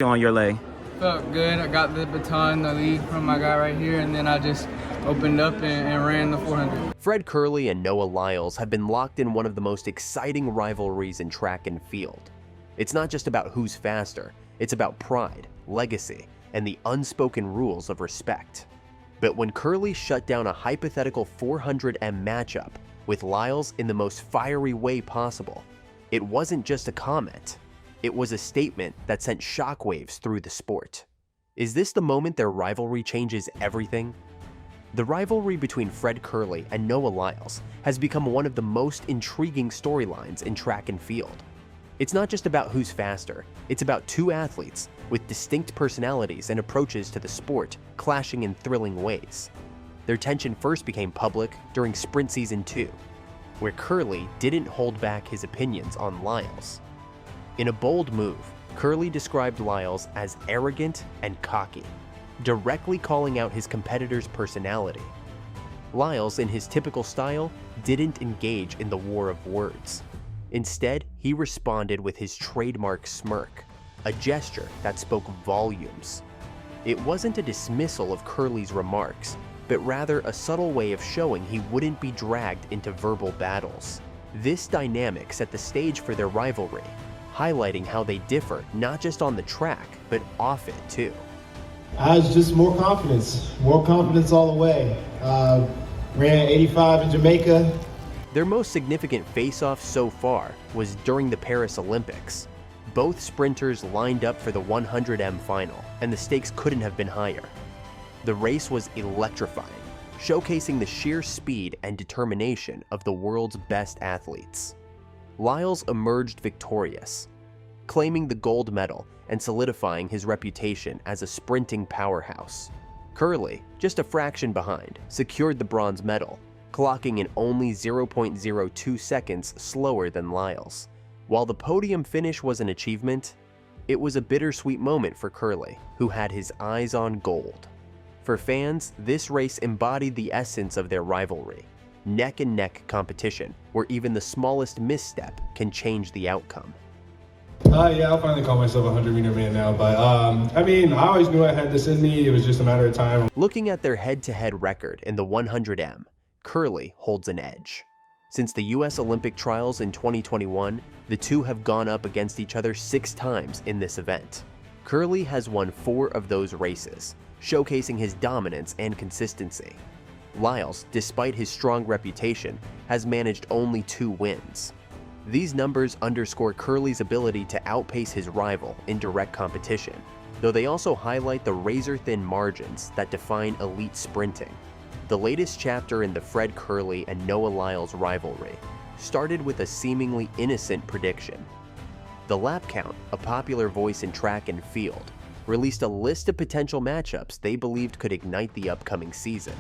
On your leg? Felt good. I got the baton, the lead from my guy right here, and then I just opened up and ran the 400. Fred Kerley and Noah Lyles have been locked in one of the most exciting rivalries in track and field. It's not just about who's faster, it's about pride, legacy, and the unspoken rules of respect. But when Kerley shut down a hypothetical 400M matchup with Lyles in the most fiery way possible, it wasn't just a comment. It was a statement that sent shockwaves through the sport. Is this the moment their rivalry changes everything? The rivalry between Fred Kerley and Noah Lyles has become one of the most intriguing storylines in track and field. It's not just about who's faster, it's about two athletes with distinct personalities and approaches to the sport clashing in thrilling ways. Their tension first became public during Sprint Season 2, where Kerley didn't hold back his opinions on Lyles. In a bold move, Kerley described Lyles as arrogant and cocky, directly calling out his competitor's personality. Lyles, in his typical style, didn't engage in the war of words. Instead, he responded with his trademark smirk, a gesture that spoke volumes. It wasn't a dismissal of Kerley's remarks, but rather a subtle way of showing he wouldn't be dragged into verbal battles. This dynamic set the stage for their rivalry, highlighting how they differ not just on the track, but off it too. It's just more confidence all the way. Ran 85 in Jamaica. Their most significant face-off so far was during the Paris Olympics. Both sprinters lined up for the 100M final, and the stakes couldn't have been higher. The race was electrifying, showcasing the sheer speed and determination of the world's best athletes. Lyles emerged victorious, claiming the gold medal and solidifying his reputation as a sprinting powerhouse. Kerley, just a fraction behind, secured the bronze medal, clocking in only 0.02 seconds slower than Lyles. While the podium finish was an achievement, it was a bittersweet moment for Kerley, who had his eyes on gold. For fans, this race embodied the essence of their rivalry. Neck-and-neck competition, where even the smallest misstep can change the outcome. Yeah, I'll finally call myself a 100-meter man now, but I always knew I had this in me. It was just a matter of time. Looking at their head-to-head record in the 100M, Kerley holds an edge. Since the US Olympic trials in 2021, the two have gone up against each other 6 times in this event. Kerley has won 4 of those races, showcasing his dominance and consistency. Lyles, despite his strong reputation, has managed only 2 wins. These numbers underscore Kerley's ability to outpace his rival in direct competition, though they also highlight the razor-thin margins that define elite sprinting. The latest chapter in the Fred Kerley and Noah Lyles rivalry started with a seemingly innocent prediction. The Lap Count, a popular voice in track and field, released a list of potential matchups they believed could ignite the upcoming season.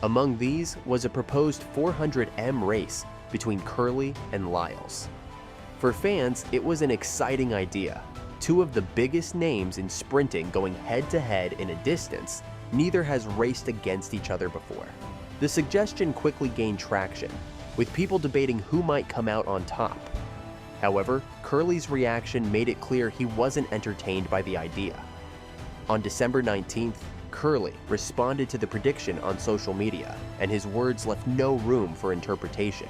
Among these was a proposed 400M race between Kerley and Lyles. For fans, it was an exciting idea. 2 of the biggest names in sprinting going head-to-head in a distance neither has raced against each other before. The suggestion quickly gained traction, with people debating who might come out on top. However, Kerley's reaction made it clear he wasn't entertained by the idea. On December 19th, Kerley responded to the prediction on social media, and his words left no room for interpretation.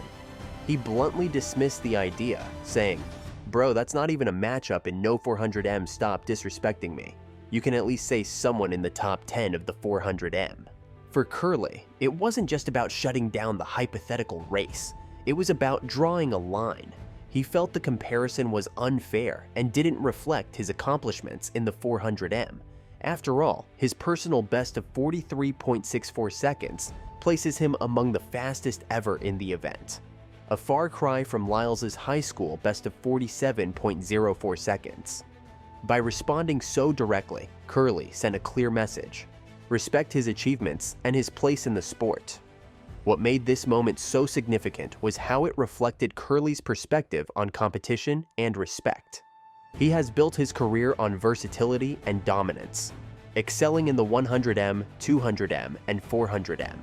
He bluntly dismissed the idea, saying, "Bro, that's not even a matchup and no 400M, stop disrespecting me. You can at least say someone in the top 10 of the 400M." For Kerley, it wasn't just about shutting down the hypothetical race. It was about drawing a line. He felt the comparison was unfair and didn't reflect his accomplishments in the 400M. After all, his personal best of 43.64 seconds places him among the fastest ever in the event, a far cry from Lyles' high school best of 47.04 seconds. By responding so directly, Kerley sent a clear message: respect his achievements and his place in the sport. What made this moment so significant was how it reflected Kerley's perspective on competition and respect. He has built his career on versatility and dominance, excelling in the 100M, 200M, and 400M.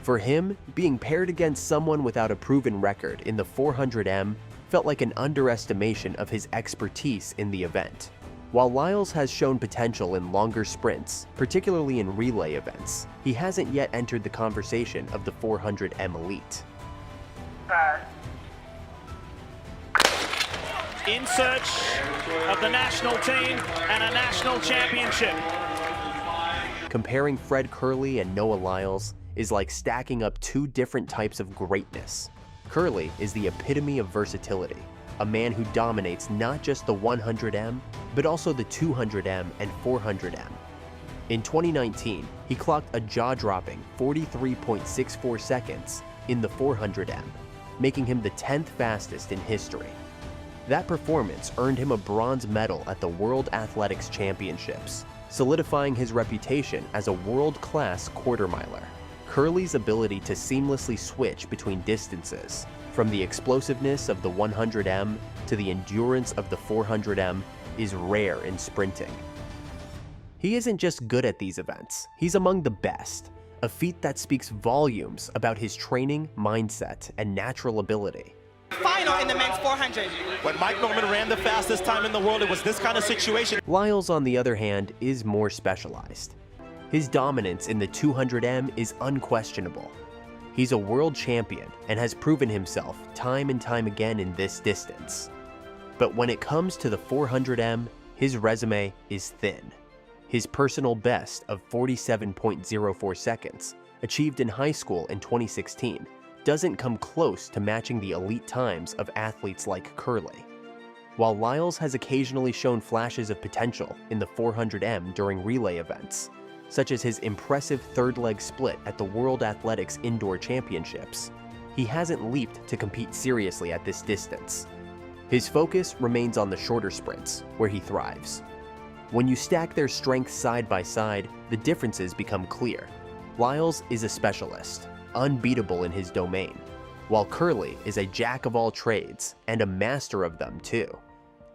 For him, being paired against someone without a proven record in the 400M felt like an underestimation of his expertise in the event. While Lyles has shown potential in longer sprints, particularly in relay events, he hasn't yet entered the conversation of the 400M elite. In search of the national team and a national championship. Comparing Fred Kerley and Noah Lyles is like stacking up two different types of greatness. Kerley is the epitome of versatility, a man who dominates not just the 100M, but also the 200M and 400M. In 2019, he clocked a jaw-dropping 43.64 seconds in the 400M, making him the 10th fastest in history. That performance earned him a bronze medal at the World Athletics Championships, solidifying his reputation as a world-class quarter-miler. Kerley's ability to seamlessly switch between distances, from the explosiveness of the 100M to the endurance of the 400M, is rare in sprinting. He isn't just good at these events, he's among the best, a feat that speaks volumes about his training, mindset, and natural ability. Final in the men's 400. When Mike Norman ran the fastest time in the world, it was this kind of situation. Lyles, on the other hand, is more specialized. His dominance in the 200M is unquestionable. He's a world champion and has proven himself time and time again in this distance. But when it comes to the 400M, his resume is thin. His personal best of 47.04 seconds, achieved in high school in 2016, doesn't come close to matching the elite times of athletes like Kerley. While Lyles has occasionally shown flashes of potential in the 400M during relay events, such as his impressive third-leg split at the World Athletics Indoor Championships, he hasn't leaped to compete seriously at this distance. His focus remains on the shorter sprints, where he thrives. When you stack their strengths side by side, the differences become clear. Lyles is a specialist, unbeatable in his domain, while Kerley is a jack of all trades and a master of them too.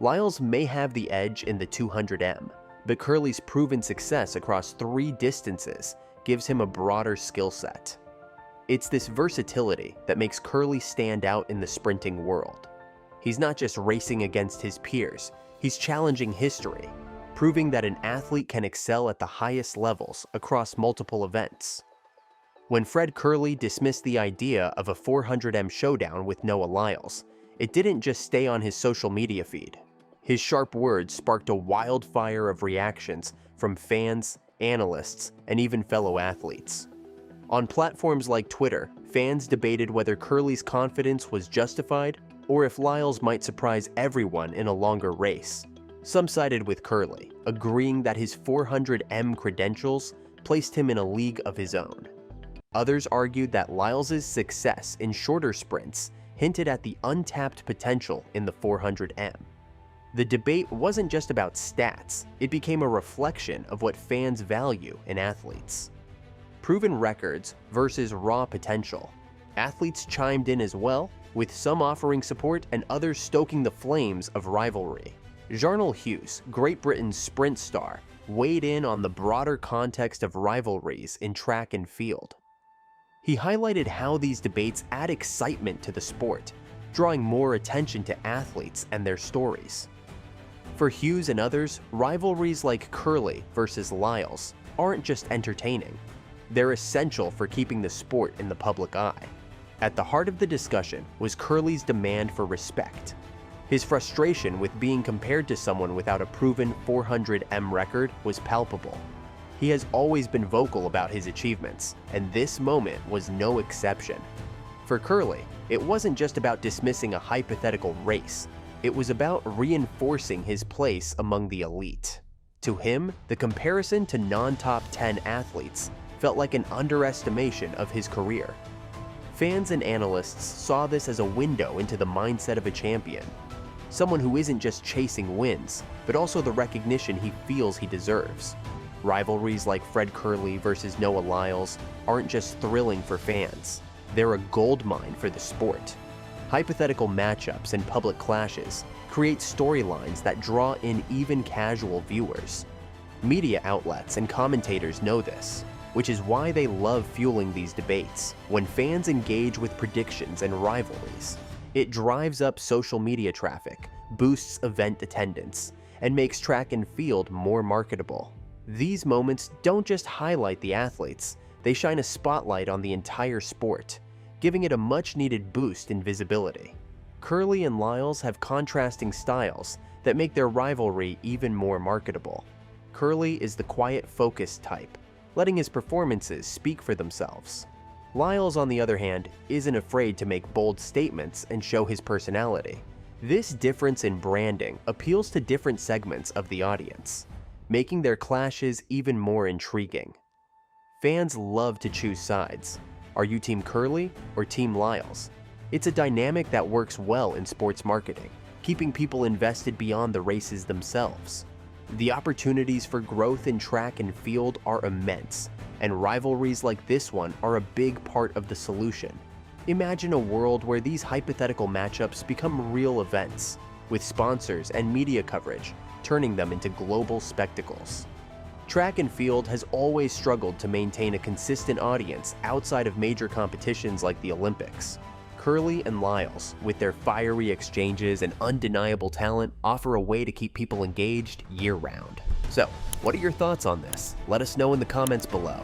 Lyles may have the edge in the 200M, but Kerley's proven success across 3 distances gives him a broader skill set. It's this versatility that makes Kerley stand out in the sprinting world. He's not just racing against his peers, he's challenging history, proving that an athlete can excel at the highest levels across multiple events. When Fred Kerley dismissed the idea of a 400M showdown with Noah Lyles, it didn't just stay on his social media feed. His sharp words sparked a wildfire of reactions from fans, analysts, and even fellow athletes. On platforms like Twitter, fans debated whether Kerley's confidence was justified or if Lyles might surprise everyone in a longer race. Some sided with Kerley, agreeing that his 400M credentials placed him in a league of his own. Others argued that Lyles' success in shorter sprints hinted at the untapped potential in the 400M. The debate wasn't just about stats, it became a reflection of what fans value in athletes. Proven records versus raw potential. Athletes chimed in as well, with some offering support and others stoking the flames of rivalry. Jarnell Hughes, Great Britain's sprint star, weighed in on the broader context of rivalries in track and field. He highlighted how these debates add excitement to the sport, drawing more attention to athletes and their stories. For Hughes and others, rivalries like Kerley versus Lyles aren't just entertaining. They're essential for keeping the sport in the public eye. At the heart of the discussion was Kerley's demand for respect. His frustration with being compared to someone without a proven 400M record was palpable. He has always been vocal about his achievements, and this moment was no exception. For Kerley, it wasn't just about dismissing a hypothetical race, it was about reinforcing his place among the elite. To him, the comparison to non-top 10 athletes felt like an underestimation of his career. Fans and analysts saw this as a window into the mindset of a champion, someone who isn't just chasing wins, but also the recognition he feels he deserves. Rivalries like Fred Kerley versus Noah Lyles aren't just thrilling for fans, they're a goldmine for the sport. Hypothetical matchups and public clashes create storylines that draw in even casual viewers. Media outlets and commentators know this, which is why they love fueling these debates. When fans engage with predictions and rivalries, it drives up social media traffic, boosts event attendance, and makes track and field more marketable. These moments don't just highlight the athletes, they shine a spotlight on the entire sport, giving it a much-needed boost in visibility. Kerley and Lyles have contrasting styles that make their rivalry even more marketable. Kerley is the quiet, focused type, letting his performances speak for themselves. Lyles, on the other hand, isn't afraid to make bold statements and show his personality. This difference in branding appeals to different segments of the audience, making their clashes even more intriguing. Fans love to choose sides. Are you Team Kerley or Team Lyles? It's a dynamic that works well in sports marketing, keeping people invested beyond the races themselves. The opportunities for growth in track and field are immense, and rivalries like this one are a big part of the solution. Imagine a world where these hypothetical matchups become real events, with sponsors and media coverage turning them into global spectacles. Track and field has always struggled to maintain a consistent audience outside of major competitions like the Olympics. Kerley and Lyles, with their fiery exchanges and undeniable talent, offer a way to keep people engaged year-round. So, what are your thoughts on this? Let us know in the comments below.